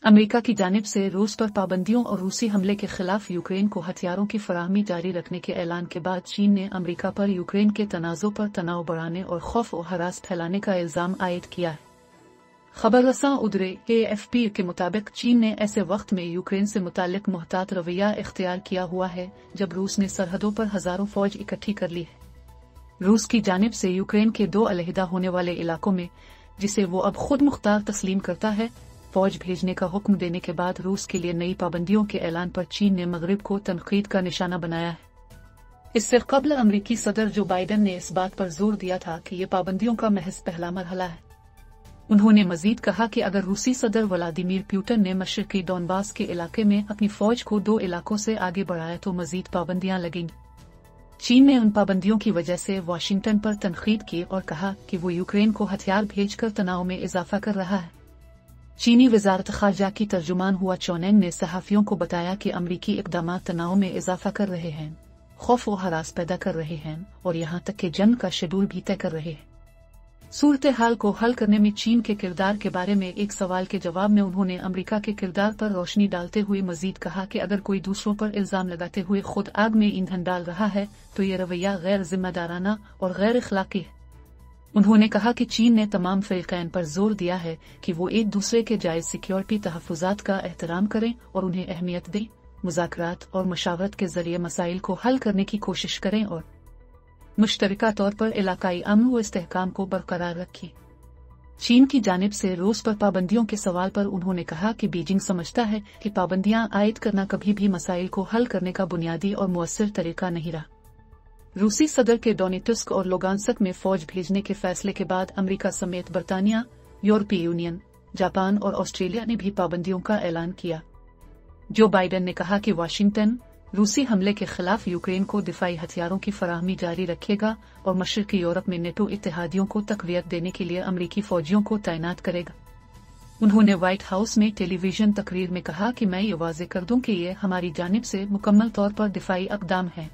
America की जानिब से रूस पर पाबंदियों और रूसी हमले के खिलाफ यूक्रेन को हथियारों की फराहमी जारी रखने के ऐलान के बाद चीन ने अमेरिका पर यूक्रेन के तनाज़ों पर तनाव बढ़ाने और खौफ और हरास फैलाने का इल्जाम आयद किया है। खबर रसां उधरे AFP के मुताबिक चीन ने ऐसे वक्त में यूक्रेन से मुतालिक मुहतात रवैया इख्तियार किया हुआ है जब रूस ने सरहदों पर हजारों फौज इकट्ठी कर ली है। रूस की जानिब से यूक्रेन के 2 अलहदा होने वाले इलाकों में, जिसे वो अब खुद मुख्तार तस्लीम करता है, फौज भेजने का हुक्म देने के बाद रूस के लिए नई पाबंदियों के ऐलान पर चीन ने मगरिब को तनकीद का निशाना बनाया है। इससे कबल अमरीकी सदर जो बाइडन ने इस बात पर जोर दिया था कि ये पाबंदियों का महज पहला मरहला है। उन्होंने मजीद कहा कि अगर रूसी सदर व्लादिमीर पुतिन ने मशरकी डोनबास के इलाके में अपनी फौज को 2 इलाकों से आगे बढ़ाया तो मजीद पाबंदियां लगेंगी। चीन ने उन पाबंदियों की वजह से वाशिंगटन पर तनकीद की और कहा कि वो यूक्रेन को हथियार भेजकर तनाव में इजाफा कर रहा है। चीनी वजारत खारजा की तर्जुमान हुआ चौनेंग ने सहाफियों को बताया कि अमरीकी इक़दामात तनाव में इजाफा कर रहे हैं, खौफ और हरास पैदा कर रहे हैं और यहाँ तक कि जंग का शेड्यूल भी तय कर रहे हैं। सूरत हाल को हल करने में चीन के किरदार के बारे में एक सवाल के जवाब में उन्होंने अमेरिका के किरदार पर रोशनी डालते हुए मजीद कहा कि अगर कोई दूसरों पर इल्जाम लगाते हुए खुद आग में ईंधन डाल रहा है तो ये रवैया गैर जिम्मेदाराना और गैर इखलाकी है। उन्होंने कहा कि चीन ने तमाम फ़रीक़ैन पर जोर दिया है कि वो एक दूसरे के जायज़ सिक्योरिटी तहफ़्फ़ुज़ात का एहतराम करें और उन्हें अहमियत दें, मुज़ाकरात और मशावरत के ज़रिए मसाइल को हल करने की कोशिश करें और मुश्तरका तौर पर इलाकाई अमन व इस्तेहकाम को बरकरार रखें। चीन की जानिब से रूस पर पाबंदियों के सवाल पर उन्होंने कहा कि बीजिंग समझता है कि पाबंदियां आयद करना कभी भी मसाइल को हल करने का बुनियादी और मुअस्सिर तरीका नहीं रहा। रूसी सदर के डोनेट्स्क और लुगांस्क में फौज भेजने के फैसले के बाद अमेरिका समेत बरतानिया, यूरोपीय यूनियन, जापान और ऑस्ट्रेलिया ने भी पाबंदियों का ऐलान किया। जो बाइडन ने कहा कि वाशिंगटन रूसी हमले के खिलाफ यूक्रेन को दिफाई हथियारों की फराहमी जारी रखेगा और मशरकी यूरोप में नेटो इत्तेहादियों को तक़वियत देने के लिए अमरीकी फौजियों को तैनात करेगा। उन्होंने व्हाइट हाउस में टेलीविजन तकरीर में कहा कि मैं ये वाज़ेह कर दूं कि ये हमारी जानिब से मुकम्मल तौर पर दिफाई इक़दाम है।